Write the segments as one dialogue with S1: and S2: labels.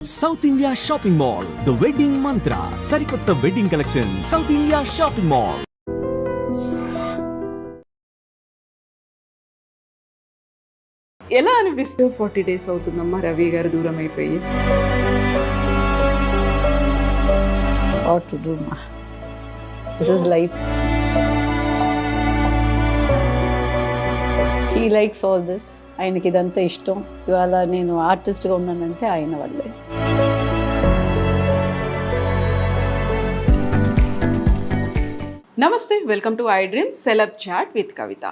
S1: South India shopping mall the wedding మంత్ర సరికొత్త wedding collection south India shopping mall.
S2: ఎలా అనిపిస్తూ 40 days అవుతుందమ్మా రవి గారు దూరం అయిపోయి?
S3: What to do, ma? This is life. He likes all this. ఆయనకి ఇదంతా ఇష్టం. ఇవాళ నేను ఆర్టిస్ట్గా ఉన్నానంటే ఆయన వల్లే.
S2: నమస్తే, welcome to I dream celeb chat with Kavitha.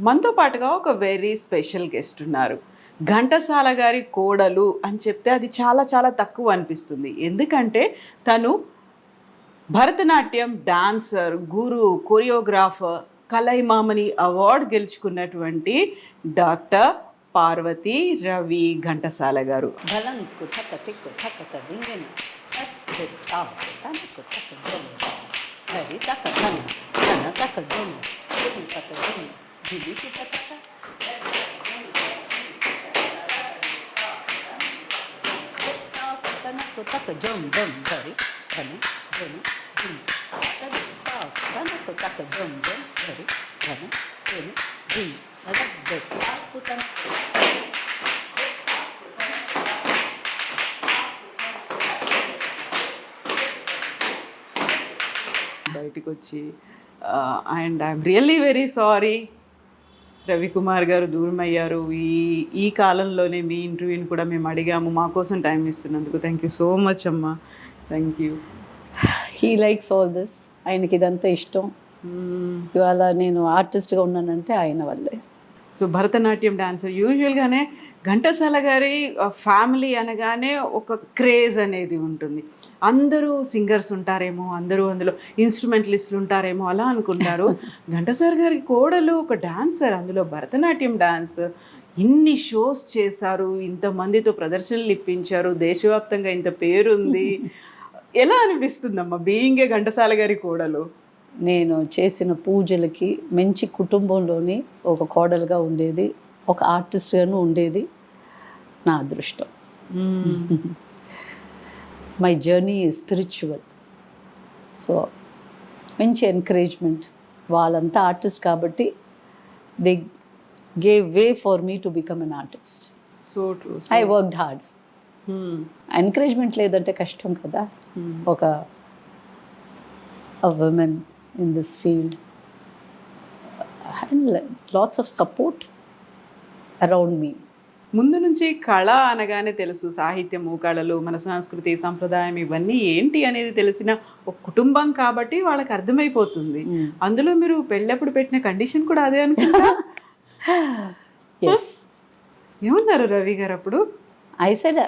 S2: మనతో పాటుగా ఒక వెరీ స్పెషల్ గెస్ట్ ఉన్నారు. ఘంటసాల గారి కోడలు అని చెప్తే అది చాలా చాలా తక్కువ అనిపిస్తుంది. ఎందుకంటే తను Bharatanatyam dancer, guru, choreographer, Kalaimamani award గెలుచుకున్నటువంటి డాక్టర్ పార్వతి రవి ఘంటసాల గారు. బయటికి వచ్చి and I'm really very sorry Ravikumar garu దూరం అయ్యారు. ఈ కాలంలోనే మీ ఇంటర్వ్యూని కూడా మేము అడిగాము. మా కోసం టైం ఇస్తున్నందుకు థ్యాంక్ యూ సో మచ్ అమ్మా. Thank you.
S3: He likes all this. ఆయనకి ఇదంతా ఇష్టం. ఇవాళ నేను ఆర్టిస్ట్గా ఉన్నానంటే ఆయన వల్లే.
S2: సో భరతనాట్యం డాన్సర్, యూజువల్గానే ఘంటసాల గారి ఫ్యామిలీ అనగానే ఒక క్రేజ్ అనేది ఉంటుంది. అందరూ సింగర్స్ ఉంటారేమో, అందరూ అందులో ఇన్స్ట్రుమెంటలిస్టులు ఉంటారేమో అలా అనుకుంటారు. ఘంటసాల గారి కోడలు ఒక డాన్సర్, అందులో భరతనాట్యం డాన్స్. ఇన్ని షోస్ చేశారు, ఇంతమందితో ప్రదర్శనలు ఇప్పించారు, దేశవ్యాప్తంగా ఇంత పేరుంది. ఎలా అనిపిస్తుందమ్మా బీయింగ్ ఏ ఘంటసాల గారి కోడలు?
S3: నేను చేసిన పూజలకి మంచి కుటుంబంలోని ఒక కోడలుగా ఉండేది, ఒక ఆర్టిస్ట్గాను ఉండేది నా అదృష్టం. My journey is spiritual. So మంచి ఎంకరేజ్మెంట్. వాళ్ళంతా ఆర్టిస్ట్ కాబట్టి they gave way for me to become an artist.
S2: So true.
S3: I worked hard. Encouragement లేదంటే కష్టం కదా. ఒక women in this field and lots of support around me.
S2: ముందు నుంచి కళ అనగానే తెలుసు, సాహిత్యము, కళలు, మన సంస్కృతి, సంప్రదాయం ఇవన్నీ ఏంటి అనేది తెలిసిన ఒక కుటుంబం కాబట్టి వాళ్ళకి అర్థమైపోతుంది. అందులో మీరు పెళ్ళప్పుడు పెట్టిన కండిషన్ కూడా అదే అనుకుంటా. ఏమన్నారు రవి గారు అప్పుడు?
S3: ఐ సెడ్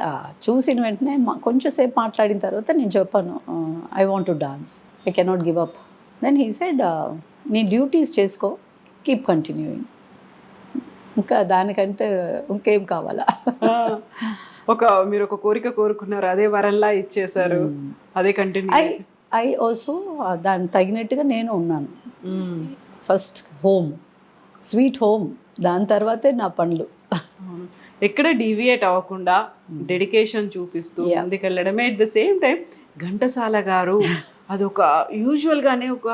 S3: చూసిన వెంటనే కొంచెం సేపు మాట్లాడిన తర్వాత నేను చెప్పాను, I want to dance, I cannot give up. Then he said, నీ డ్యూటీస్ చేసుకో, కీప్ కంటిన్యూయింగ్. ఇంకా దానికంటే ఇంకేం కావాలా?
S2: మీరు ఒక కోరిక కోరుకున్నారు, అదే వరల్లా ఇచ్చేసారు, అదే కంటిన్యూ.
S3: ఐ ఆల్సో దానికి తగినట్టుగా నేను ఉన్నాను. ఫస్ట్ హోమ్, స్వీట్ హోమ్, దాని తర్వాతే నా పనులు.
S2: ఎక్కడ డీవియేట్ అవ్వకుండా డెడికేషన్ చూపిస్తూ ముందుకెళ్ళడమే. At the same time Ghantasala garu అదొక యూజువల్గానే ఒక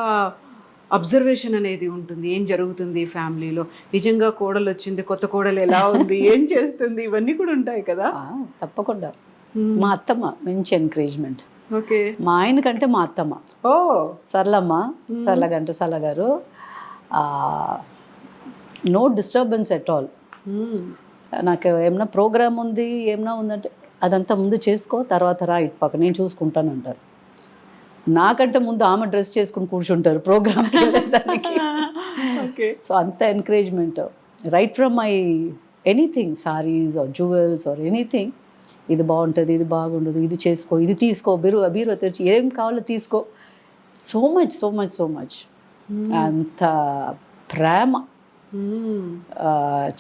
S2: అబ్జర్వేషన్ అనేది ఉంటుంది. ఏం జరుగుతుంది ఫ్యామిలీలో, నిజంగా కోడలు వచ్చింది, కొత్త కోడలు ఎలా ఉంది, ఏం చేస్తుంది, ఇవన్నీ కూడా ఉంటాయి కదా.
S3: తప్పకుండా. మా అత్తమ్మ మంచి ఎంకరేజ్మెంట్.
S2: ఓకే.
S3: మా ఆయన కంటే మా అత్తమ్మ, సరళమ్మ, సరళ ఘంటసాల గారు, నో డిస్టర్బెన్స్ ఎట్ ఆల్. నాకు ఏమన్నా ప్రోగ్రామ్ ఉంది, ఏమన్నా ఉందంటే అదంతా ముందు చేసుకో, తర్వాత రా ఇటు పక్క నేను చూసుకుంటాను అంటారు. నాకంటే ముందు ఆమె డ్రెస్ చేసుకుని కూర్చుంటారు ప్రోగ్రామ్కి వెళ్ళేదానికి. సో అంత encouragement right from my anything, saris or jewels or anything. ఇది బాగుంటుంది, ఇది బాగుండదు, ఇది చేసుకో, ఇది తీసుకో, బీరువా తెరిచి ఏం కావాలో తీసుకో. So much so much so much. అంత ప్రేమ.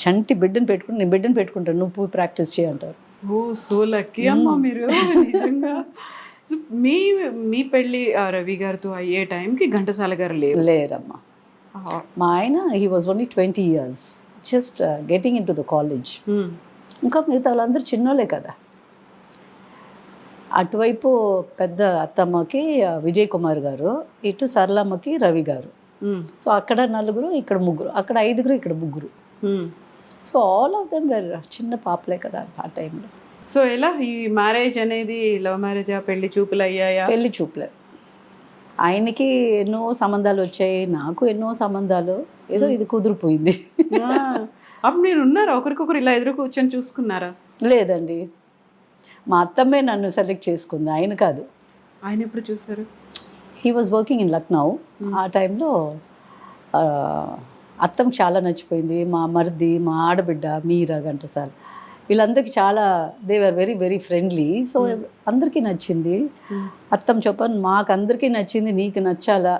S3: చంటి బిడ్డను పెట్టుకుని, నేను బిడ్డను పెట్టుకుంటాను, నువ్వు ప్రాక్టీస్ చేయంటారు.
S2: ఓ సో లక్కీ అమ్మా మీరు నిజంగా. సో మీ పెళ్ళి రవి గారితో అయ్యే టైంకి ఘంటసాల గారు లేరు.
S3: లేరమ్మా. మా ఆయన he was only 20 years, just getting into the college. ఇంకా మిగతా వాళ్ళందరూ చిన్నోళ్ళే కదా. అటువైపు పెద్ద అత్తమ్మకి విజయ్ కుమార్ గారు, ఇటు సరళమ్మకి రవి గారు. సో అక్కడ 4, ఇక్కడ 3, అక్కడ 5, ఇక్కడ 3. So all of them were చిన్న పాపలే కదా ఆ టైంలో.
S2: సో ఎలా ఈ మ్యారేజ్ అనేది లవ్ మ్యారేజా, పెళ్లి చూపులు అయ్యాయా?
S3: పెళ్లి చూపులే. ఆయనకి ఎన్నో సంబంధాలు వచ్చాయి, నాకు ఎన్నో సంబంధాలు, ఏదో ఇది కుదిరిపోయింది.
S2: అప్పుడు మీరు ఉన్నారా, ఒకరికొకరు ఇలా ఎదురు కూర్చొని చూసుకున్నారా?
S3: లేదండి, మా అత్తమ్మే నన్ను సెలెక్ట్ చేసుకుంది, ఆయన కాదు.
S2: ఆయన ఎప్పుడు చూసారు?
S3: He was working in Lucknow. ఆ టైంలో అత్తమ్మ చాలా నచ్చిపోయింది. మా మరిది, మా ఆడబిడ్డ మీరా ఘంటసాల, వీళ్ళందరికీ చాలా they were very very friendly. So అందరికీ నచ్చింది. అత్తమ్మ చెప్పాను, మాకు అందరికీ నచ్చింది, నీకు నచ్చాలా,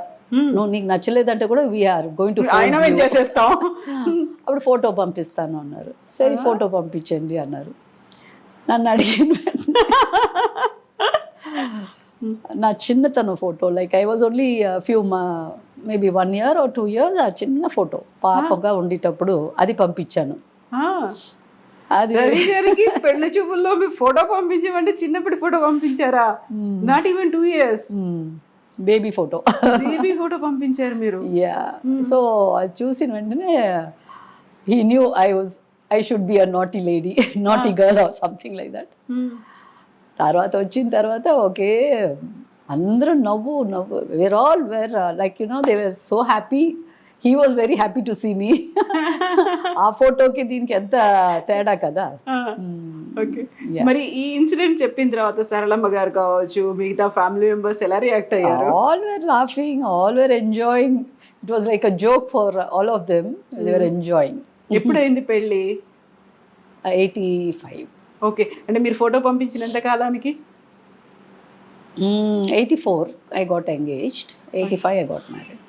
S3: నువ్వు నీకు నచ్చలేదంటే కూడా వీఆర్ గోయింగ్ టు
S2: చేసేస్తాం.
S3: అప్పుడు ఫోటో పంపిస్తాను అన్నారు. సరే ఫోటో పంపించండి అన్నారు. నన్ను అడిగిన నా చిన్నతనం photo, like I was only few maybe 1 year or 2 years, ఆ చిన్న ఫోటో పాపగా ఉండేటప్పుడు అది పంపించాను. అది
S2: రవి గారికి పెళ్లి చూపుల్లో మీ ఫోటో పంపించమంటే చిన్నప్పటి ఫోటో పంపించారా? Not even 2 years
S3: baby photo,
S2: baby photo పంపించారు మీరు.
S3: యా. సో అది చూసిన వెంటనే he knew I should be a naughty lady, naughty girl or something like that. తర్వాత వచ్చిన తర్వాత ఓకే, అందరూ నవ్వు were all were like they were so happy. He was very happy to see me. ఆ ఫోటోకి దీనికి ఎంత తేడా కదా.
S2: ఓకే, మరి ఈ ఇన్సిడెంట్ చెప్పిన తర్వాత సరళమ్మ గారు కావచ్చు, మిగతా ఫ్యామిలీ మెంబర్స్ ఎలా రియాక్ట్ అయ్యారు?
S3: All were laughing, all were enjoying. It was like a joke for all of them. They were enjoying.
S2: ఎప్పుడైంది పెళ్ళి?
S3: 85.
S2: ఓకే, అంటే మీరు ఫోటో పంపించినంత కాలానికి
S3: 84 I got engaged, 85 I got married.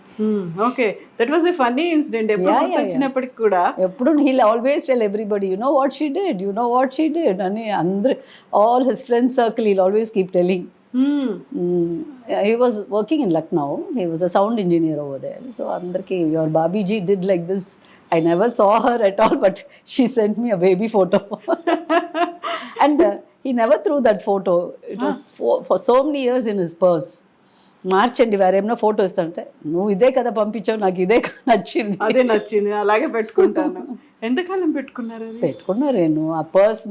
S2: Okay, that was a funny incident. ఎప్పుడు వచ్చినప్పటికి కూడా
S3: ఎప్పుడు he'll always tell everybody, you know what she did అని అందరు, all his friend circle, he'll always keep telling. He was working in Lucknow, he was a sound engineer over there. So andarki, your Babiji did like this. I never saw her at all, but she sent me a baby photo. And he never threw that photo. It was for so many years in his purse. మార్చండి, వేరేమన్నా photo ఇస్తాంటే, నువ్వు ఇదే కదా పంపించావు, నాకు ఇదే నచ్చింది,
S2: అదే నచ్చింది, అలాగే పెట్టుకుంటాను. ఎంతకాలం పెట్టుకున్నారు?
S3: పెట్టుకున్నారు నేను ఆ పర్స్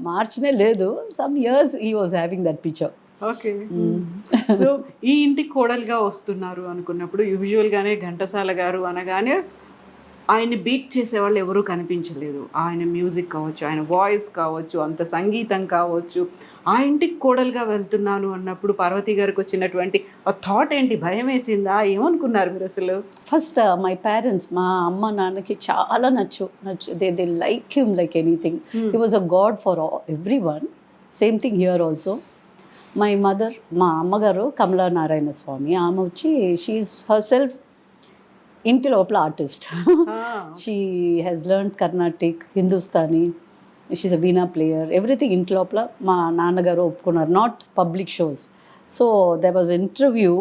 S3: మార్చనే లేదు. Some years he was having that picture.
S2: Okay, so ఈ ఇంటికి కోడలుగా వస్తున్నారు అనుకున్నప్పుడు యూజువల్గానే ఘంటసాల గారు అనగానే ఆయన్ని బీట్ చేసేవాళ్ళు ఎవరూ కనిపించలేదు. ఆయన మ్యూజిక్ కావచ్చు, ఆయన వాయిస్ కావచ్చు, అంత సంగీతం కావచ్చు. ఆ ఇంటికి కోడలుగా వెళ్తున్నాను అన్నప్పుడు పార్వతి గారికి వచ్చినటువంటి ఆ థాట్ ఏంటి? భయం వేసిందా? ఏమనుకున్నారు మీరు అసలు?
S3: ఫస్ట్ మై పేరెంట్స్, మా అమ్మ నాన్నకి చాలా నచ్చు they like him like anything. He was a god for everyone. Same thing here also. My mother, మా అమ్మగారు కమలా నారాయణ స్వామి, ఆమె వచ్చి షీఈస్ హర్ సెల్ఫ్ ఇంటి లోపల artist. She has learn Carnatic, Hindustani, she's a veena player, everything ఇంటి లోపల. మా నాన్నగారు ఒప్పుకున్నారు, not public shows. So there was interview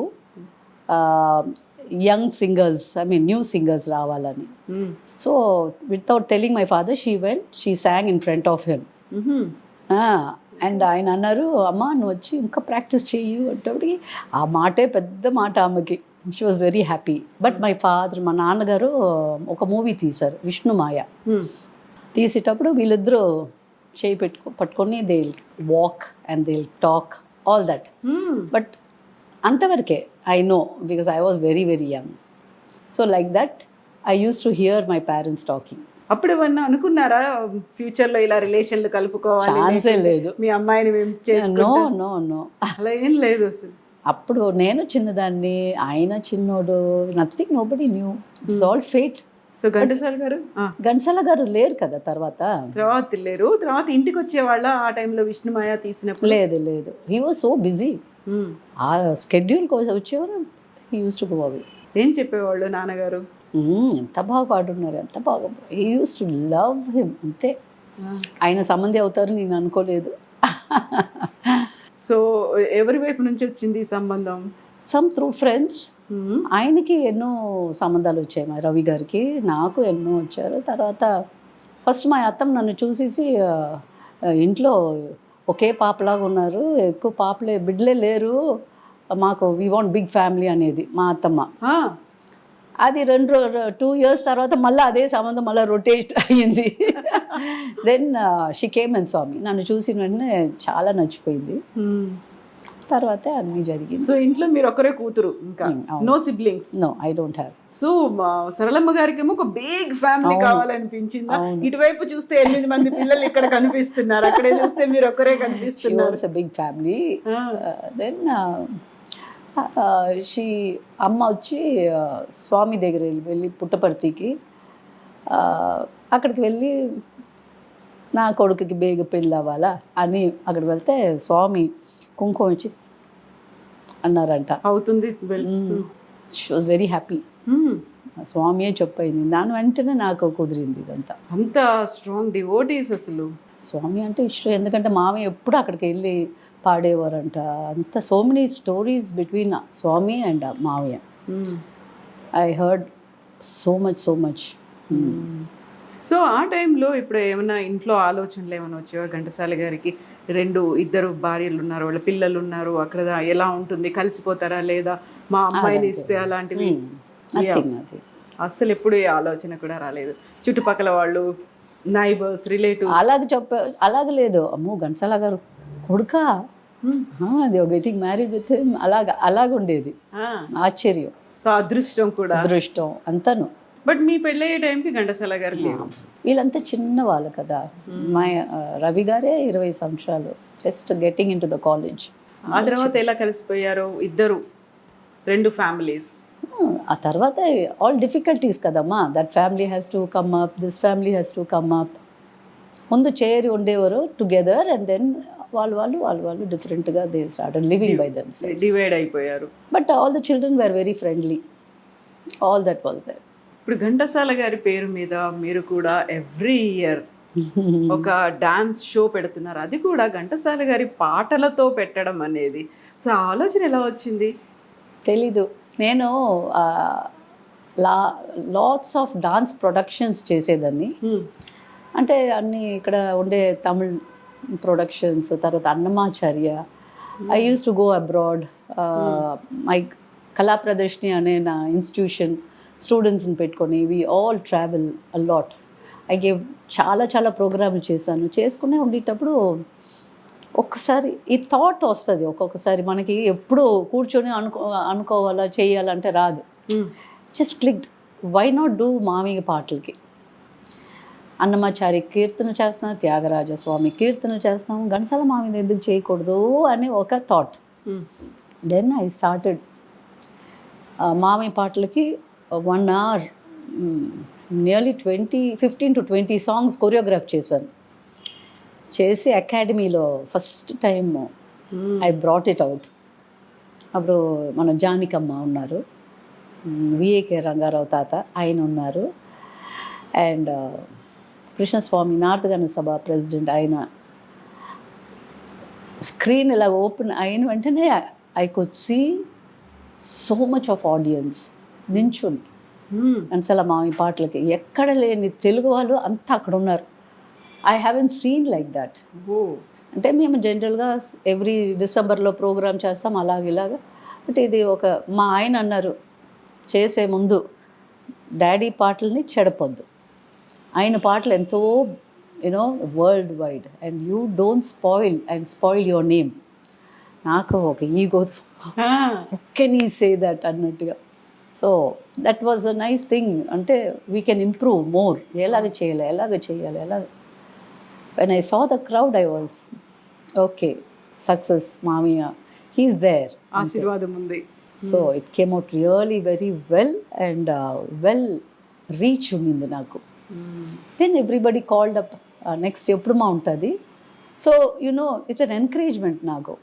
S3: young singers, I mean new singers రావాలని. So without telling my father, she sang in front of him. And ఆయన అన్నారు, అమ్మ నువ్వు వచ్చి ఇంకా ప్రాక్టీస్ చెయ్యి అంటే, ఆ మాటే పెద్ద మాట ఆమెకి. She was very happy. But my father, మా నాన్నగారు ఒక మూవీ తీశారు, విష్ణుమాయ. తీసేటప్పుడు వీళ్ళిద్దరూ చేయి పట్టుకొని they walk and they talk all that. But అంతవరకే I know, because I was very very young. So like that I use to hear my parents talking.
S2: అప్పుడు ఏమన్నా అనుకున్నారా ఫ్యూచర్లో ఇలా రిలేషన్లు కలుపుకోవాలి?
S3: ఛాన్సే లేదు.
S2: మీ అమ్మాయిని మేము
S3: చేసుకుంటాం? నో నో,
S2: అలా ఏం లేదు అసలు.
S3: అప్పుడు నేను చిన్నదాన్ని, ఆయన చిన్నోడు, nothing, nobody new. It's all fate.
S2: So Ghantasala
S3: గారు లేరు కదా తర్వాత
S2: లేరు. తర్వాత ఇంటికి వచ్చేవాళ్ళ ఆ టైంలో విష్ణుమాయ తీసినప్పుడు?
S3: లేదు, హీ వాజ్ సో బిజీ. ఆ స్కెడ్యూల్ కోసం వచ్చేవారు. He use to go away.
S2: ఏం చెప్పేవాళ్ళు నాన్నగారు?
S3: ఎంత బాగా పాడున్నారు, ఎంత బాగా. He use to love him, అంతే. ఆయన సంబంధి అవుతారు నేను అనుకోలేదు.
S2: సో ఎవరి వైపు నుంచి వచ్చింది ఈ సంబంధం?
S3: Some through friends. ఆయనకి ఎన్నో సంబంధాలు వచ్చాయి, మా రవి గారికి. నాకు ఎన్నో వచ్చారు. తర్వాత ఫస్ట్ మా అత్తమ్మ నన్ను చూసేసి ఇంట్లో ఒకే పాపలాగా ఉన్నారు, ఎక్కువ పాపలే బిడ్డలే లేరు మాకు, వీ వాంట్ బిగ్ ఫ్యామిలీ అనేది మా అత్తమ్మ. అది 2 years తర్వాత మళ్ళీ అదే సంబంధం మళ్ళీ రొటేట్ అయ్యింది. Then she came and saw me. నన్ను చూసిన వెంటనే చాలా నచ్చిపోయింది. తర్వాత అన్నీ జరిగింది.
S2: సో ఇంట్లో మీరు ఒక్కరే కూతురు, ఇంకా no siblings?
S3: No, I don't have.
S2: So Saralamma గారికి ఏమో ఒక బిగ్ ఫ్యామిలీ కావాలనిపించిందా? ఇటువైపు చూస్తే 8 మంది పిల్లలు ఇక్కడ కనిపిస్తున్నారు, అక్కడే చూస్తే మీరు ఒక్కరే కనిపిస్తున్నారు.
S3: Big family. దెన్ అమ్మ వచ్చి స్వామి దగ్గర వెళ్ళి పుట్టపర్తికి అక్కడికి వెళ్ళి నా కొడుకుకి బేగ పెళ్ళి అవ్వాలా అని అక్కడికి వెళ్తే స్వామి కుంకుమ ఇచ్చి అన్నారంట.
S2: అవుతుంది.
S3: She was very happy. స్వామియే చెప్పయింది. దాని వెంటనే నాకు కుదిరింది ఇదంతా.
S2: అంత స్ట్రాంగ్ డివోటీస్ అసలు.
S3: స్వామి అంటే ఇష్టం, ఎందుకంటే మామయ్య ఎప్పుడు అక్కడికి వెళ్ళి పాడేవారంట. అంత so many stories between Swami and మామయ్య. I heard so much.
S2: So ఆ టైంలో ఇప్పుడు ఏమైనా ఇంట్లో ఆలోచనలు ఏమైనా వచ్చేవా ఘంటసాల గారికి? 2 భార్యలు ఉన్నారు, వాళ్ళ పిల్లలు ఉన్నారు, అక్కడ ఎలా ఉంటుంది, కలిసిపోతారా లేదా, మా అమ్మాయిని ఇస్తే అలాంటివి? అసలు ఎప్పుడు ఏ ఆలోచన కూడా రాలేదు? చుట్టుపక్కల వాళ్ళు, నైబర్స్, రిలేటివ్స్
S3: అలాగే లేదు, అమ్మో ఘంటసాల గారు కొడుకా, అది గెటింగ్ మ్యారీడ్ విత్ హిమ్, అలాగుండేది. ఆశ్చర్యం.
S2: సో అదృష్టం
S3: అంతాను.
S2: బట్ మీ పెళ్ళయ్యే టైంకి ఘంటసాల గారు లేరు.
S3: వీళ్ళంతా చిన్న వాళ్ళు కదా. మా రవి గారే 20 సంవత్సరాలు, just getting into the college.
S2: ఆ తర్వాత ఎలా కలిసిపోయారు ఇద్దరు, 2 ఫ్యామిలీస్?
S3: ఆ తర్వాత ఆల్ డిఫికల్టీస్ కదమ్మా. That family has to come up, this family has to come up. ముందు చేరి ఉండేవారు టుగెదర్, అండ్ దెన్ వాళ్ళు డిఫరెంట్గా they started living by themselves.
S2: Divide అయిపోయారు.
S3: But all the children were very friendly. All that was there.
S2: ఇప్పుడు ఘంటసాల గారి పేరు మీద మీరు కూడా ఎవ్రీ ఇయర్ ఒక డాన్స్ షో పెడుతున్నారు, అది కూడా ఘంటసాల గారి పాటలతో పెట్టడం అనేది. సో ఆలోచన ఎలా వచ్చింది?
S3: తెలీదు. నేను లాట్స్ ఆఫ్ డాన్స్ ప్రొడక్షన్స్ చేసేదాన్ని. అంటే అన్నీ ఇక్కడ ఉండే తమిళ్ ప్రొడక్షన్స్, తర్వాత Annamacharya. I use to go abroad. My Kala Pradarshini అనే నా ఇన్స్టిట్యూషన్ స్టూడెంట్స్ని పెట్టుకొని we all travel a lot. I gave చాలా ప్రోగ్రాములు చేశాను. చేసుకునే ఉండేటప్పుడు ఒక్కసారి ఈ థాట్ వస్తుంది. ఒక్కొక్కసారి మనకి ఎప్పుడు కూర్చొని అనుకోవాలా చేయాలంటే రాదు. Just click, why not do మామయ్య పాటలకి. అన్నమాచారి కీర్తన చేస్తున్నాం, త్యాగరాజ స్వామి కీర్తన చేస్తున్నాం, ఘంటసాల మామయ్య ఎందుకు చేయకూడదు అని ఒక థాట్. దెన్ ఐ స్టార్టెడ్ మామయ్య పాటలకి 1 hour nearly 15 to 20 songs choreograph చేశాను. చేసి అకాడమీలో first time I brought it out. అప్పుడు మన జానికమ్మ ఉన్నారు, విఏకే రంగారావు తాత ఆయన ఉన్నారు, and Krishnaswami north Sabha president ఆయన. స్క్రీన్ ఇలా ఓపెన్ అయిన వెంటనే I could see so much of audience నించుని ఘంటసాల మామయ్య పాటలకి. ఎక్కడ లేని తెలుగు వాళ్ళు అంతా అక్కడ ఉన్నారు. I haven't seen like that. అంటే మేము జనరల్గా ఎవ్రీ డిసెంబర్లో ప్రోగ్రామ్ చేస్తాం ఇలాగా. బట్ ఇది మా ఆయన అన్నారు చేసే ముందు, డాడీ పాటల్ని చెడపొద్దు, ఆయన పాటలు ఎంతో you know world wide, and you don't spoil your name. నాకు ఒక ego, can you say that అన్నట్టుగా. So that was a nice thing. అంటే వీ కెన్ ఇంప్రూవ్ మోర్. ఎలాగ చేయాలి. When I saw the crowd I was okay, success, మామయ్య he's there,
S2: ఆశీర్వాదం ఉంది.
S3: So it came out really very well, and well reach ఉండింది నాకు. Then everybody called up, next ఎప్పుడు మా ఉంటుంది. So you know it's an encouragement నాకు.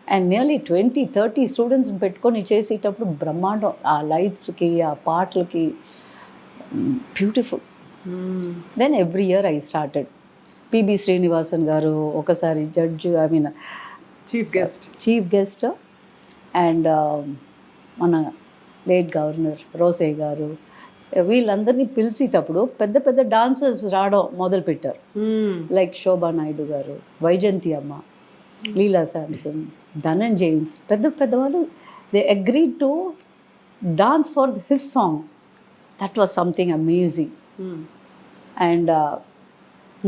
S3: And nearly 20-30 స్టూడెంట్స్ని పెట్టుకొని చేసేటప్పుడు బ్రహ్మాండం. ఆ లైట్స్కి, ఆ పాటలకి, beautiful. Then every year I started. PB Srinivasan గారు ఒకసారి జడ్జ్,
S2: చీఫ్ గెస్ట్.
S3: అండ్ మన లేట్ గవర్నర్ రోసయ్య గారు వీళ్ళందరినీ పిలిచేటప్పుడు పెద్ద పెద్ద డాన్సర్స్ రావడం మొదలుపెట్టారు. లైక్ శోభా నాయుడు గారు, వైజయంతి అమ్మ, లీలా శాంసన్, ధనంజయన్స్, పెద్ద పెద్దవాళ్ళు they agreed to dance for his song. That was something amazing. And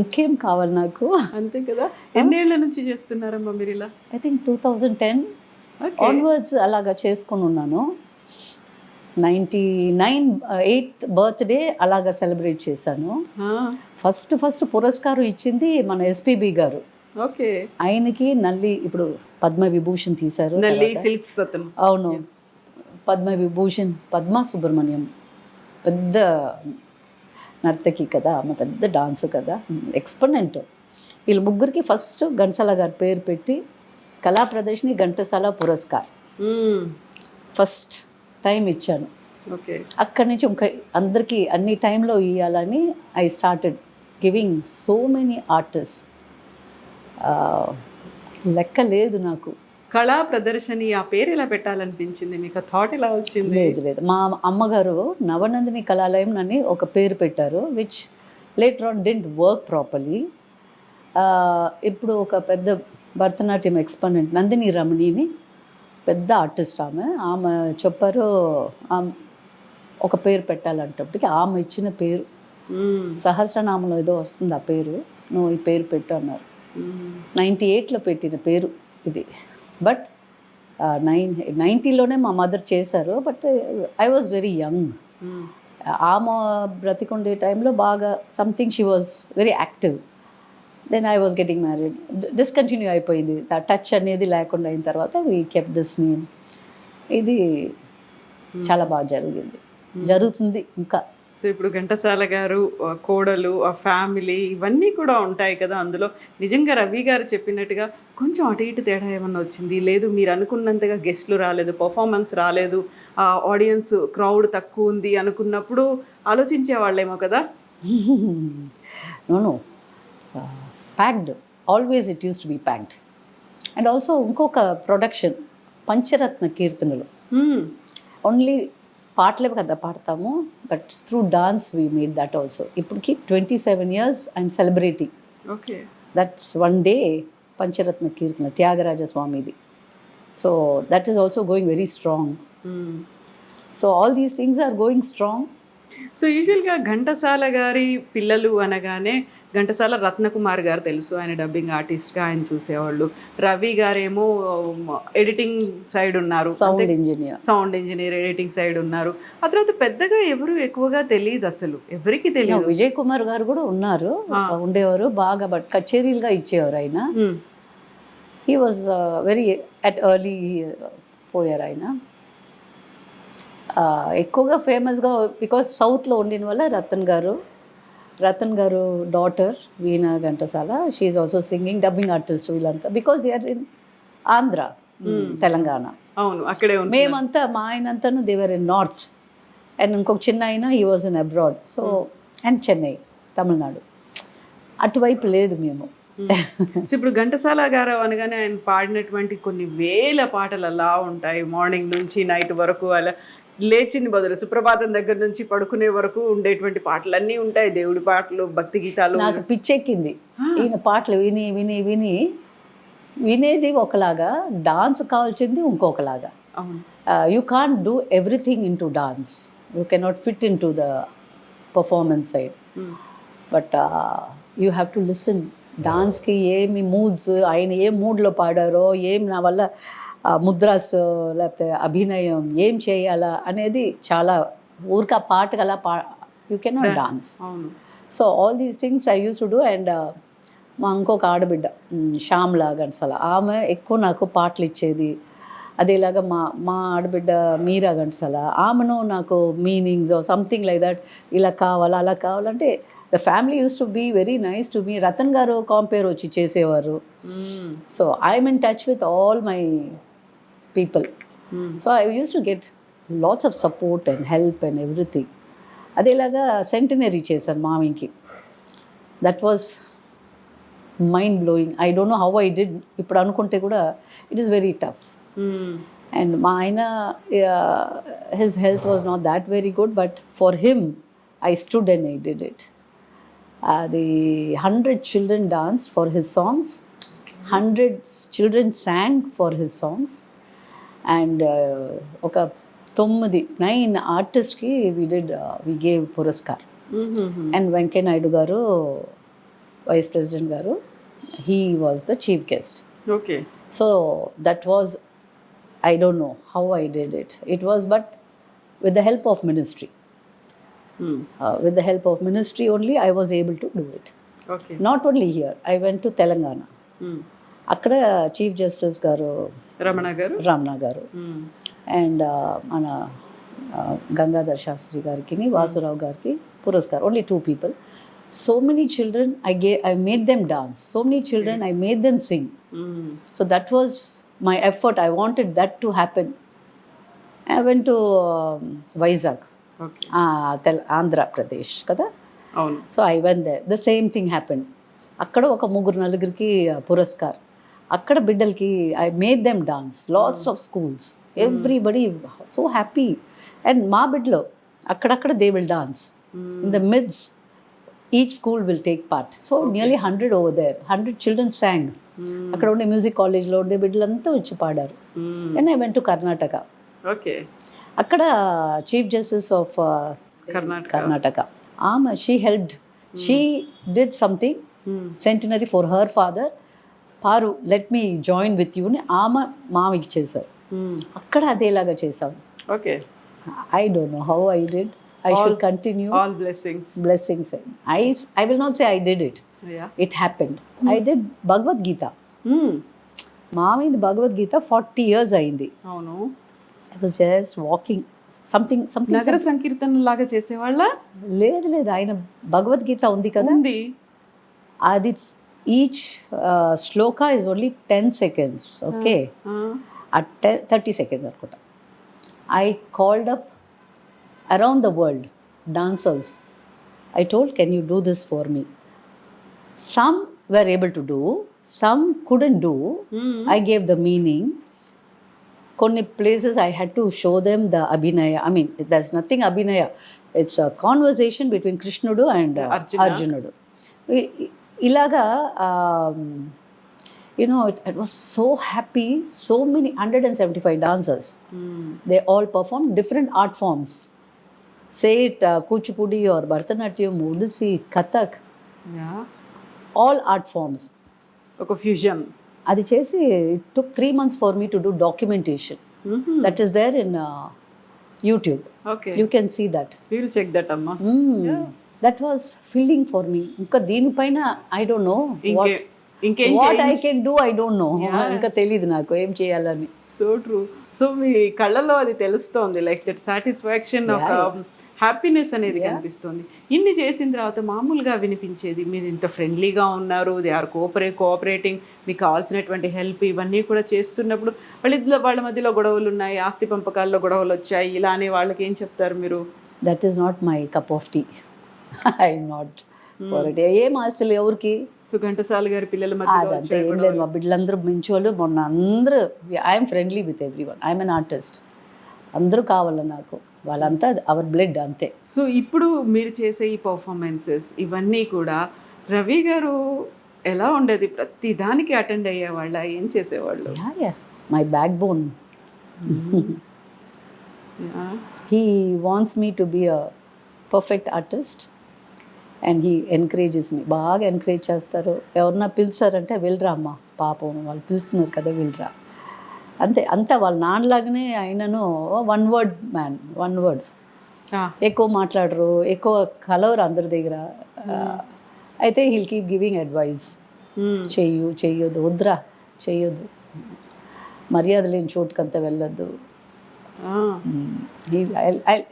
S3: ఇంకేం కావాలి నాకు.
S2: అంతే కదా. ఎన్నేళ్ల నుంచి చేస్తున్నారమ్మా మీరు ఇలా?
S3: ఐ థింక్ 2010 ఆన్వర్డ్స్ అలాగా చేసుకొని ఉన్నాను. 8th బర్త్డే అలాగా సెలబ్రేట్ చేశాను. ఫస్ట్ పురస్కారం ఇచ్చింది మన ఎస్పీబీ గారు.
S2: ఓకే.
S3: ఆయనకి నల్లి ఇప్పుడు పద్మ విభూషణ్ తీశారు.
S2: నల్లి సిల్క్స్ అతను.
S3: అవును, పద్మ విభూషణ్, పద్మా సుబ్రహ్మణ్యం పెద్ద నర్తకి కదా, ఆమె పెద్ద డాన్స్ కదా, ఎక్స్పర్నెంట్. వీళ్ళ ముగ్గురికి ఫస్ట్ ఘంటసాల గారి పేరు పెట్టి కళా ప్రదర్శని ఘంటసాల పురస్కార్ ఫస్ట్ టైం ఇచ్చాను.
S2: ఓకే.
S3: అక్కడి నుంచి ఇంకా అందరికీ అన్ని టైంలో ఇవ్వాలని I started giving so many artist. లెక్క లేదు నాకు.
S2: కళా ప్రదర్శని ఆ పేరు ఎలా పెట్టాలనిపించింది మీకు? థాట్ ఎలా వచ్చింది?
S3: లేదు, మా అమ్మగారు నవనందిని కళాలయం అని ఒక పేరు పెట్టారు, which later on didn't work properly. ఇప్పుడు ఒక పెద్ద భరతనాట్యం ఎక్స్పర్నెంట్ నందిని రమణిని, పెద్ద ఆర్టిస్ట్ ఆమె చెప్పారు ఒక పేరు పెట్టాలంటప్పటికి ఆమె ఇచ్చిన పేరు సహస్రనామంలో ఏదో వస్తుంది ఆ పేరు, నువ్వు ఈ పేరు పెట్టు అన్నారు. 98లో పెట్టిన పేరు ఇది. బట్ 90లోనే మా మదర్ చేశారు. But I was very young. ఆమె బ్రతికుండే టైంలో బాగా something she was very active. Then I was getting married. Discontinue అయిపోయింది, టచ్ అనేది లేకుండా అయిన తర్వాత వీ కెప్ దిస్ నేమ్. ఇది చాలా బాగా జరుగుతుంది ఇంకా.
S2: సో ఇప్పుడు ఘంటసాల గారు, కోడలు, ఆ ఫ్యామిలీ ఇవన్నీ కూడా ఉంటాయి కదా అందులో. నిజంగా రవి గారు చెప్పినట్టుగా కొంచెం అటు ఇటు తేడా ఏమన్నా వచ్చింది? లేదు మీరు అనుకున్నంతగా గెస్ట్లు రాలేదు, పర్ఫార్మెన్స్ రాలేదు, ఆ ఆడియన్స్ క్రౌడ్ తక్కువ ఉంది అనుకున్నప్పుడు ఆలోచించే వాళ్ళేమో కదా?
S3: No packed, always it use to be packed. And also ఇంకొక ప్రొడక్షన్ పంచరత్న కీర్తనలు, ఓన్లీ పాటలే కదా పాడతాము, but through dance we made that also. ఇప్పటికి 27 years I'm celebrating.
S2: Okay.
S3: That's one day Pancharatna Kirtana Thyagaraja స్వామిది. So that is also going very strong. So all these things are going strong.
S2: So యూజువల్గా ఘంటసాల గారి పిల్లలు అనగానే ఘంటసాల రత్నకుమార్ గారు తెలుసు, ఆయన డబ్బింగ్ ఆర్టిస్ట్గా ఆయన చూసేవాళ్ళు. రవి గారేమో ఎడిటింగ్ సైడ్ ఉన్నారు, సౌండ్ ఇంజనీర్ ఎడిటింగ్ సైడ్ ఉన్నారు. ఆ తర్వాత పెద్దగా ఎవరు ఎక్కువగా తెలియదు, అసలు ఎవరికి తెలియదు.
S3: విజయ్ కుమార్ గారు కూడా ఉన్నారు, ఉండేవారు బాగా, బట్ కచేరీలుగా ఇచ్చేవారు ఆయన. He was very at early పోయారు ఆయన. ఎక్కువగా ఫేమస్గా బికాజ్ సౌత్లో ఉండిన వల్ల Ratan garu daughter Veena Ghantasala, she also singing, dubbing artist వీళ్ళంతా. Because they are in Andhra, Telangana.
S2: అవును, అక్కడే
S3: మేమంతా మా ఆయనంతాను దేవర్ ఇన్ నార్త్. అండ్ ఇంకొక చిన్న ఆయన he was in abroad. So and Chennai, Tamil Nadu, అటువైపు లేదు మేము.
S2: సో ఇప్పుడు ఘంటసాల గారు అనగానే ఆయన పాడినటువంటి కొన్ని వేల పాటలు అలా ఉంటాయి, మార్నింగ్ నుంచి నైట్ వరకు. అలా లేచింది బదులు సుప్రభాతం దగ్గర నుంచి పడుకునే వరకు ఉండేటువంటి పాటలన్నీ ఉంటాయి, దేవుడి పాటలు, భక్తి గీతాలు.
S3: నాకు పిచ్చెక్కింది ఈయన పాటలు విని విని విని. వినేది ఒకలాగా, డాన్స్ కావాల్సింది ఇంకొకలాగా. You can't do everything into dance, you cannot fit into the performance side. But you have to listen. డాన్స్కి ఏమి మూడ్స్, ఆయన ఏ మూడ్లో పాడారో, ఏం నా వల్ల ముద్రాస్ లేకపోతే అభినయం ఏం చేయాలా అనేది చాలా ఊరిక పాటకు అలా you cannot dance. So all these things I use to do. And మా ఇంకొక ఆడబిడ్డ శ్యామ్లా ఘంటసాల, ఆమె ఎక్కువ నాకు పాటలు ఇచ్చేది. అదేలాగా మా ఆడబిడ్డ మీరా ఘంటసాల, ఆమెను నాకు మీనింగ్స్ సంథింగ్ లైక్ దట్, ఇలా కావాలా అలా కావాలంటే the family use to be very nice to me. Ratan garu compere వచ్చి చేసేవారు. So I'm in touch with all my people. So I used to get lots of support and help and everything. అదేలాగా centenary చేశాను మామయ్యకి. That was mind blowing. I don't know how I did. ఇప్పుడు అనుకుంటే కూడా it is very tough. And మా ఆయన his health was not that very good, but for him I stood and I did it. అది 100 children danced for his songs, 100 children sang for his songs, and ఒక 9 ఆర్టిస్ట్కి we gave Puraskar. And Venkaiah Naidu గారు, vice president గారు, he was the chief guest.
S2: Okay.
S3: So that was, I don't know how I did it. It was but with the help of ministry. With the help of ministry only I was able to do it.
S2: Okay.
S3: Not only here, I went to Telangana. అక్కడ chief justice గారు రమణ గారు and మన గంగాధర్ శాస్త్రి గారికి, వాసురావు గారికి పురస్కార్. Only 2 people. So many children I made them dance. So many children I made them sing. So that was my effort. I wanted that to happen. I went to Vizag, Andhra Pradesh కదా.
S2: అవును.
S3: So I went there. The same thing happened. అక్కడ ఒక 3-4 పురస్కార్. అక్కడ బిడ్డలకి I made them dance. Lots of schools, everybody so happy. And మా బిడ్డలో అక్కడక్కడ they will dance in the midst. Each school will take part. So nearly 100 over there. 100 children sang. అక్కడ ఉండే మ్యూజిక్ కాలేజ్లో ఉండే బిడ్డలంతా వచ్చి పాడారు. Then I went to Karnataka.
S2: Okay.
S3: అక్కడ chief justice of Karnataka, she helped. She did something centenary for her father. Paru, let me join with you అని ఆమె మామకి చేశారు. అక్కడ అదేలాగా చేశాం.
S2: Okay.
S3: I don't know how I did. I should continue.
S2: All blessings.
S3: I will not say I did it.
S2: Yeah.
S3: It happened. I did Bhagavad Gita. మామయ్యది భగవద్ గీత 40 years అయింది.
S2: అవును.
S3: I was just walking. something
S2: నగర సంకీర్తన లాగా చేసేవాళ్ళ?
S3: లేదు, ఆయన భగవద్గీత ఉంది కదా,
S2: ఉంది.
S3: అది each Shloka is only 10 seconds. Okay. at 30 seconds అనుకుంటా. I called up around the world dancers. I told, can you do this for me? Some were able to do, some couldn't do. I gave the meaning. కొన్ని places I had to show them the abhinaya. I mean, there's nothing abhinaya. It's a conversation between Krishnudu and Arjunudu. Ilaga, you know, it was so happy. So many 175 dancers. They all performed different art forms. Say it Kuchipudi or Bharatanatyam, Odissi, Kathak.
S2: Yeah.
S3: All art forms.
S2: ఒక fusion.
S3: అది చేసి it took 3 months for me to do documentation. That is there in YouTube.
S2: Okay.
S3: You can see that.
S2: We will check that, amma.
S3: Yeah. That was filling for me. ఇంకా దీనిపైన I don't know what I can do. I don't know. ఇంకా తెలియదు నాకు ఏం చేయాలని.
S2: So true. So మీ కళ్ళలో అది తెలుస్తోంది, లైక్ దట్ సాటిస్ఫాక్షన్, ఒక హ్యాపీనెస్ అనేది కనిపిస్తుంది. ఇన్ని చేసిన తర్వాత మామూలుగా వినిపించేది, మీరు ఇంత ఫ్రెండ్లీగా ఉన్నారు, దే ఆర్ కోఆపరేటింగ్, మీకు కావాల్సినటువంటి హెల్ప్ ఇవన్నీ కూడా చేస్తున్నప్పుడు వాళ్ళ మధ్యలో గొడవలు ఉన్నాయి, ఆస్తి పంపకాల్లో గొడవలు వచ్చాయి, ఇలా అని వాళ్ళకి ఏం చెప్తారు మీరు?
S3: That is not my cup of tea. I'm not for it. ఏం ఆస్తులు ఎవరికి?
S2: ఘంటసాల గారి పిల్లల మధ్య
S3: అదంతా ఏం లేదు. మా బిడ్డలందరూ మంచోళ్ళు. మొన్న అందరూ I'm friendly with everyone. I'm an artist. అందరూ కావాలి నాకు, వాళ్ళంతా అవర్ బ్లడ్ అంతే. సో
S2: ఇప్పుడు మీరు చేసే ఈ పర్ఫార్మెన్సెస్ ఇవన్నీ కూడా రవి గారు ఎలా ఉండేది? ప్రతి దానికి అటెండ్ అయ్యేవాళ్ళ? ఏం చేసేవాళ్ళు?
S3: My backbone. He wants me to be a perfect artist and he encourages me. బాగా ఎంకరేజ్ చేస్తారు. ఎవరన్నా పిలుస్తారంటే వెళ్ళరా అమ్మా, పాపం వాళ్ళు పిలుస్తున్నారు కదా వెళ్ళరా, అంతే. అంతా వాళ్ళ నాన్నలాగానే ఆయనను వన్ వర్డ్ మ్యాన్. ఎక్కువ మాట్లాడరు, ఎక్కువ కలవరు అందరి దగ్గర. అయితే హీల్ కీప్ గివింగ్ అడ్వైస్. చెయ్యొద్దు, వద్దురా చెయ్యొద్దు, మర్యాద లేని చోటుకంతా వెళ్ళొద్దు.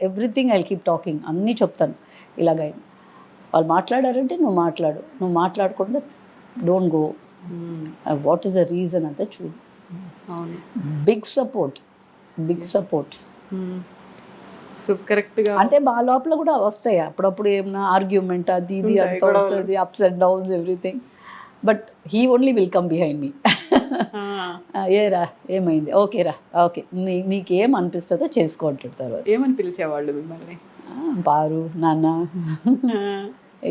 S3: Everything I keep talking. అన్నీ చెప్తాను. ఇలాగ వాళ్ళు మాట్లాడారంటే నువ్వు మాట్లాడకుండా don't go. What is the reason అంతా చూడు. Big support.
S2: సో కరెక్ట్గా
S3: అంటే మా లోపల కూడా వస్తాయి అప్పుడప్పుడు ఏమన్నా ఆర్గ్యుమెంట్, అది ఇది అంతా వస్తుంది, ups and downs, everything. But he only will come behind me. ఏరా ఏమైంది, ఓకే రా, ఓకే నీకేం అనిపిస్తుందో చేసుకుంటాడు. తర్వాత
S2: ఏమని పిలిచేవాళ్ళు మిమ్మల్ని?
S3: పారు నాన్న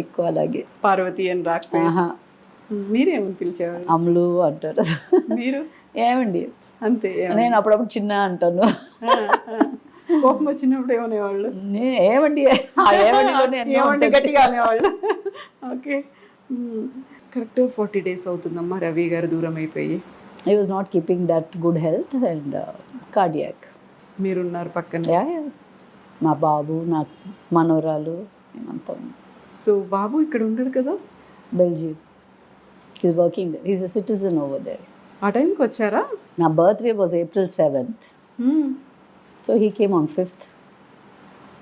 S3: ఎక్కువ, అలాగే
S2: పార్వతి అని రాకపోయా? మీరేమని పిలిచేవాళ్ళు?
S3: అమ్ములు అంటారు.
S2: మీరు
S3: ఏమండి
S2: అంతే?
S3: నేను అప్పుడప్పుడు చిన్న అంటాను.
S2: కోపం వచ్చినప్పుడు ఏమనేవాళ్ళు?
S3: ఏమండి
S2: ఏమండి గట్టిగా అనేవాళ్ళు. ఓకే, కరెక్ట్ 40 days అవుతుందమ్మా రవి గారు దూరం అయిపోయి.
S3: I was not keeping that good health and cardiac.
S2: మీరున్నారు పక్కన.
S3: మా బాబు, నా మనోరాలు మేమంతా.
S2: సో బాబు ఇక్కడ ఉండడు కదా?
S3: Belgium. Is working there. Is a citizen over there.
S2: ఆ టైంకి వచ్చారా?
S3: నా birthday was April 7th. So he came on 5th.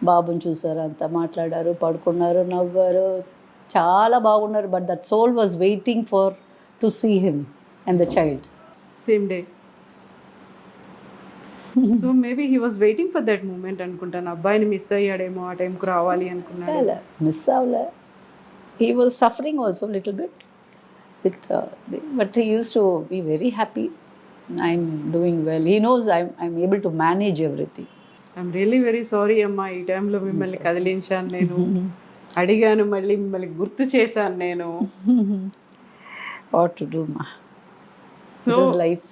S3: బాబుని చూసారు, అంతా మాట్లాడారు, పడుకున్నారు, నవ్వారు, చాలా బాగున్నారు. But that soul was waiting for to see him and the child.
S2: Same day. So maybe he was waiting for that moment అనుకుంటాను. అబ్బాయిని మిస్ అయ్యాడేమో, ఆ టైంకి రావాలి అనుకున్నాడు.
S3: మిస్ అవ్వలే. He was suffering also little bit with but he use to be very happy. I'm doing well. He knows I'm able to manage everything.
S2: I'm really very sorry అమ్మా, ఈ టైంలో మిమ్మల్ని కదిలించాను నేను, అడిగాను, మళ్ళీ మిమ్మల్ని గుర్తు చేశాను నేను.
S3: వాట్ టు డూ మా, దిస్ ఇస్ లైఫ్.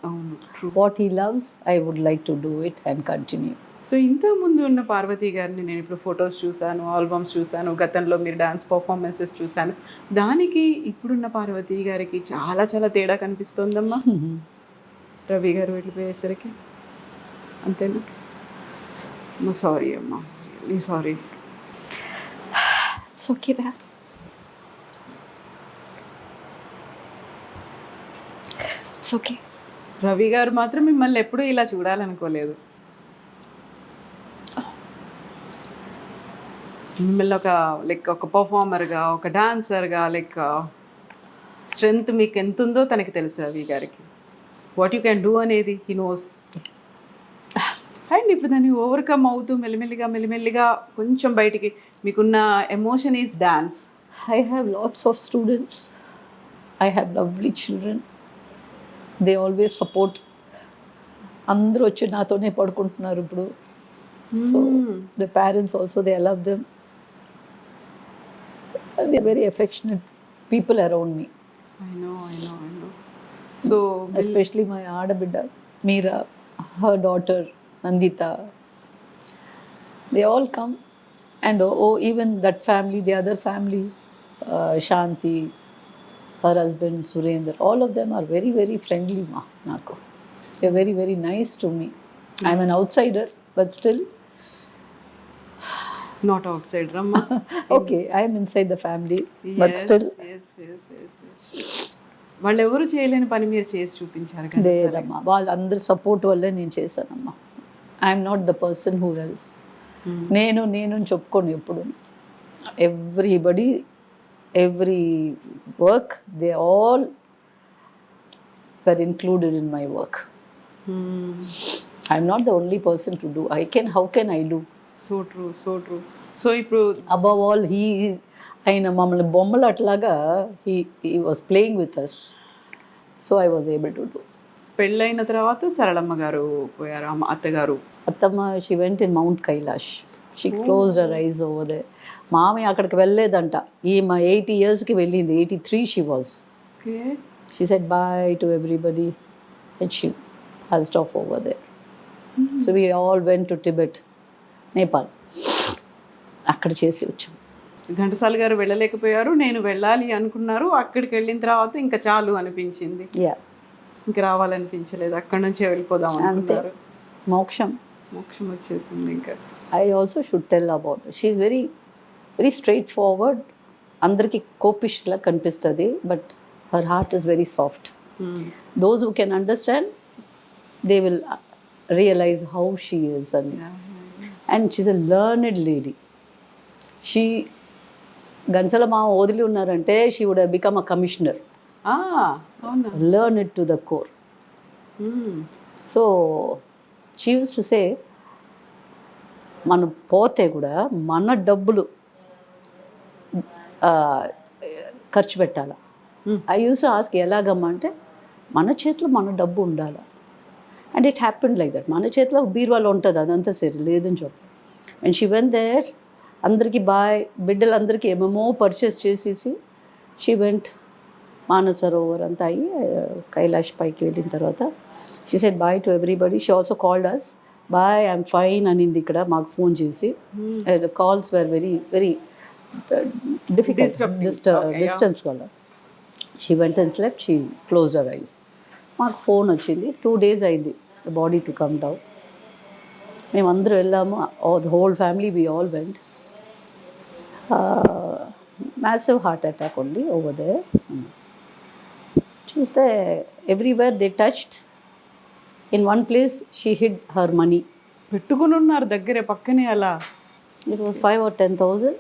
S2: అవును, true.
S3: What he loves I would like to do it and continue.
S2: So ఇంతకుముందు ఉన్న పార్వతి గారిని నేను ఇప్పుడు ఫొటోస్ చూశాను, ఆల్బమ్స్ చూశాను, గతంలో మీరు డాన్స్ పర్ఫార్మెన్సెస్ చూశాను. దానికి ఇప్పుడున్న పార్వతి గారికి చాలా చాలా తేడా కనిపిస్తోందమ్మా. రవి గారు వెళ్ళిపోయేసరికి అంతేనా? అమ్మా సారీ అమ్మా, రియల్లీ సారీ.
S3: ఓకేరా, ఓకే.
S2: రవి గారు మాత్రం మిమ్మల్ని ఎప్పుడూ ఇలా చూడాలనుకోలేదు. మిమ్మల్ని ఒక పర్ఫార్మర్గా, ఒక డాన్సర్గా, స్ట్రెంగ్త్ మీకు ఎంత ఉందో తనకి తెలుసు. రవి గారికి వాట్ యూ క్యాన్ డూ అనేది హీ నోస్. అండ్ ఇప్పుడు దాన్ని ఓవర్కమ్ అవుతూ మెల్లిమెల్లిగా కొంచెం బయటికి మీకున్న emotion is dance.
S3: I have lots of students. I have lovely children. They always support. అందరూ వచ్చి నాతోనే పడుకుంటున్నారు ఇప్పుడు. So the parents also, they love them. They are very affectionate people around me.
S2: I know. So
S3: Especially my ఆడబిడ్డ Meera, her daughter Nandita. They all come. And even that family, the other family, Shanti, her husband Surendra, all of them are very, very friendly ma naku. They are very, very nice to me. I am an outsider, but still.
S2: Not outsider amma.
S3: Okay, I am inside the family, but still.
S2: Yes. వాళ్ళు ఎవరు చేయలేని పని మీరు చేసి చూపించారు కదా.
S3: లేదమ్మా, వాళ్ళందరి సపోర్ట్ వల్లే నేను చేశానమ్మా. I'm not the person who else. నేను చెప్పుకోను ఎప్పుడు. Everybody, every work, they all were included in my work. I'm not the only person to do. How can I do?
S2: So true. So ఇప్పుడు
S3: above all, ఆయన మమ్మల్ని బొమ్మలు అట్లాగా he was playing with us. So I was able to do.
S2: పెళ్ళైన తర్వాత సరళమ్మ గారు పోయారు, అత్తగారు.
S3: అత్తమ్మ, she went in Mount Kailash. She closed her eyes over there. మామయ్య అక్కడికి వెళ్ళలేదంట. మా 80 yearsకి వెళ్ళింది. 83 she was.
S2: Okay.
S3: She said bye to everybody and she passed off over there. So we all went to Tibet, Nepal. అక్కడ చేసి వచ్చాం.
S2: ఘంటసాల గారు వెళ్ళలేకపోయారు, నేను వెళ్ళాలి అనుకున్నారు. అక్కడికి వెళ్ళిన తర్వాత ఇంకా చాలు అనిపించింది. ఇంకా రావాలనిపించలేదు, అక్కడ నుంచే వెళ్ళిపోదాం అనుకున్నారు.
S3: మోక్షం
S2: వచ్చేసింది ఇంకా.
S3: I also should tell about her. She is very, very straightforward. అందరికి కోపిష్లా కనిపిస్తుంది, but her heart is very soft. Those who can understand, they will realize how she is. And she's a learned lady. She గన్సల మా వదిలి ఉన్నారంటే she would have become a commissioner. Learn it to the core. So she used to say, మనం పోతే కూడా మన డబ్బులు ఖర్చు పెట్టాలి. ఐ యూస్ టు ఆస్క్ ఎలాగమ్మా అంటే మన చేతిలో మన డబ్బు ఉండాలి. And it happened like that. మన చేతిలో బీరువాలో ఉంటుంది, అదంతా సరే లేదని చెప్పు. అండ్ షీ వెంట్ దేర్, అందరికీ బాయ్, బిడ్డలందరికీ ఏమేమో పర్చేస్ చేసేసి షీ వెంట్ మానసరోవర్ అంతా అయ్యి కైలాష్ పైకి వెళ్ళిన తర్వాత she said bye to everybody. She also called us, bye I'm fine అనింది ఇక్కడ మాకు ఫోన్ చేసి. Calls were very very difficult distance వల్ల. She went and slept, she closed her eyes. మాకు ఫోన్ వచ్చింది, 2 days అయింది the body to come down. మేమందరూ వెళ్ళాము, the whole family we all went. Massive heart attack ఉంది over there. చూస్తే everywhere they touched. In one place she hid her money.
S2: పెట్టుకుని ఉన్నారు దగ్గరే పక్కనే అలా.
S3: It was 5,000 or 10,000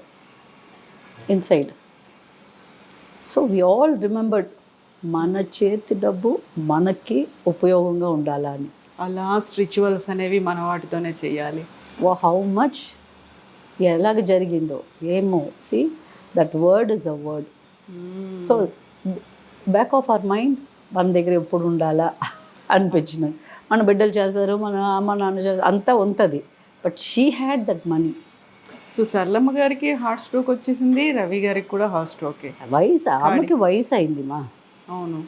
S3: inside. So we all remembered మన చేతి డబ్బు మనకి ఉపయోగంగా ఉండాలా అని.
S2: ఆ లాస్ట్ రిచువల్స్ అనేవి మన వాటితోనే చేయాలి.
S3: హౌ మచ్ ఎలాగ జరిగిందో ఏమో. See that word is a word. So back of our mind మన దగ్గర ఎప్పుడు ఉండాలా అనిపించినది. మన బిడ్డలు చేస్తారు, మన అమ్మ నాన్న చేస్తారు, అంతా ఉంటుంది. But she had that money.
S2: So Saralamma గారికి హార్ట్ స్ట్రోక్ వచ్చేసింది, రవి గారికి కూడా హార్ట్ స్ట్రోకే.
S3: వయసు ఆమెకి వయసు అయింది మా.
S2: అవును.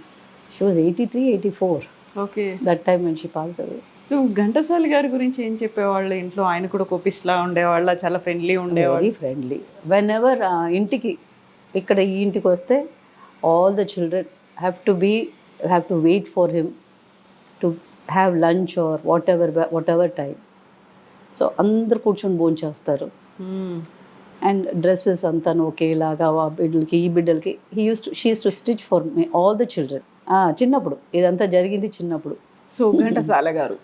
S3: She was 83, 84
S2: okay.
S3: That time when she passed away.
S2: So Ghantasala గారి గురించి ఏం చెప్పేవాళ్ళు ఇంట్లో? ఆయన కూడా కోపిస్లా ఉండేవాళ్ళ, చాలా ఫ్రెండ్లీ ఉండేవాళ్ళు?
S3: Very friendly. వెన్ ఎవర్ ఇంటికి ఇక్కడ ఈ ఇంటికి వస్తే all the children have to wait for him to have lunch or whatever time. So అందరు కూర్చొని భోంచేస్తారు. అండ్ డ్రెస్సెస్ అంతా ఒకేలాగా ఆ బిడ్డలకి ఈ బిడ్డలకి she use to stitch for me all the children. చిన్నప్పుడు ఇదంతా జరిగింది చిన్నప్పుడు.
S2: సో ఘంటసాల గారు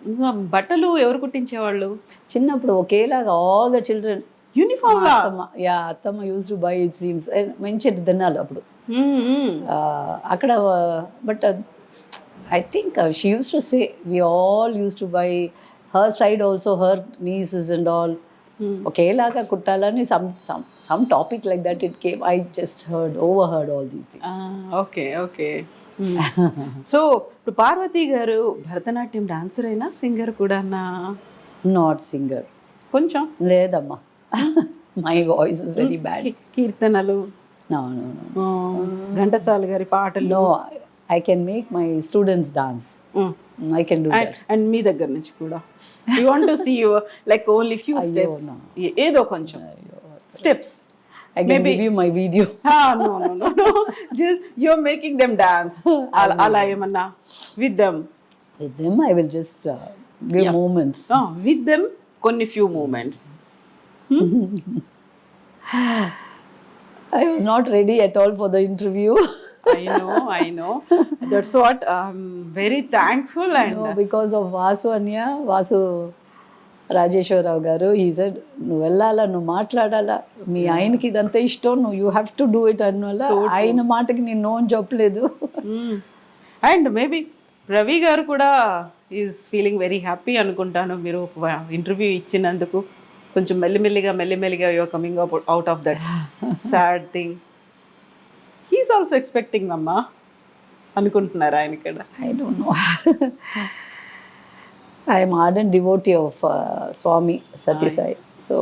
S2: బట్టలు ఎవరు కుట్టించేవాళ్ళు
S3: చిన్నప్పుడు ఒకేలాగా ఆల్ ద చిల్డ్రన్
S2: యూనిఫామ్?
S3: అత్తమ్మ use to buy it seems మంచి తినాలి అప్పుడు అక్కడ. But I think she use to say we all use to buy her side also, her nieces and all ఒకేలాగా కుట్టాలని some topic like that it came. I just overheard all these things.
S2: Okay okay. So ఇప్పుడు Parvathi garu Bharatanatyam dancer అయినా singer కూడా?
S3: Not singer.
S2: కొంచెం
S3: లేదమ్మా, my voice is very bad.
S2: కీర్తనలు, ఘంటసాల గారి పాటలు?
S3: No, I can make my students dance. I can do that.
S2: And మీ దగ్గర నుంచి కూడా you want to see you like only few steps? ఏదో కొంచెం steps.
S3: I can give you my video.
S2: No. Just you're making them dance. అలా ఏమన్నా with them?
S3: With them I will just give moments.
S2: With them కొన్ని few moments.
S3: I was not ready at all for the interview.
S2: I know. That's what I'm very thankful. And
S3: no, because of Vasu Rajeswara Rao గారు, he said నువ్వు వెళ్ళాలా, నువ్వు మాట్లాడాలా, మీ ఆయనకి ఇదంతా ఇష్టం, నువ్వు you have to do it అని వల్ల ఆయన మాటకి నేను నో అని చెప్పలేదు.
S2: అండ్ మేబీ రవి గారు కూడా ఈజ్ ఫీలింగ్ వెరీ హ్యాపీ అనుకుంటాను. మీరు ఇంటర్వ్యూ ఇచ్చినందుకు కొంచెం మెల్లిమెల్లిగా you're coming out of that sad thing. He is also expecting అమ్మా అనుకుంటున్నారు ఆయన కూడా?
S3: I don't know. I am ardent devotee of Swami Sathya Sai. So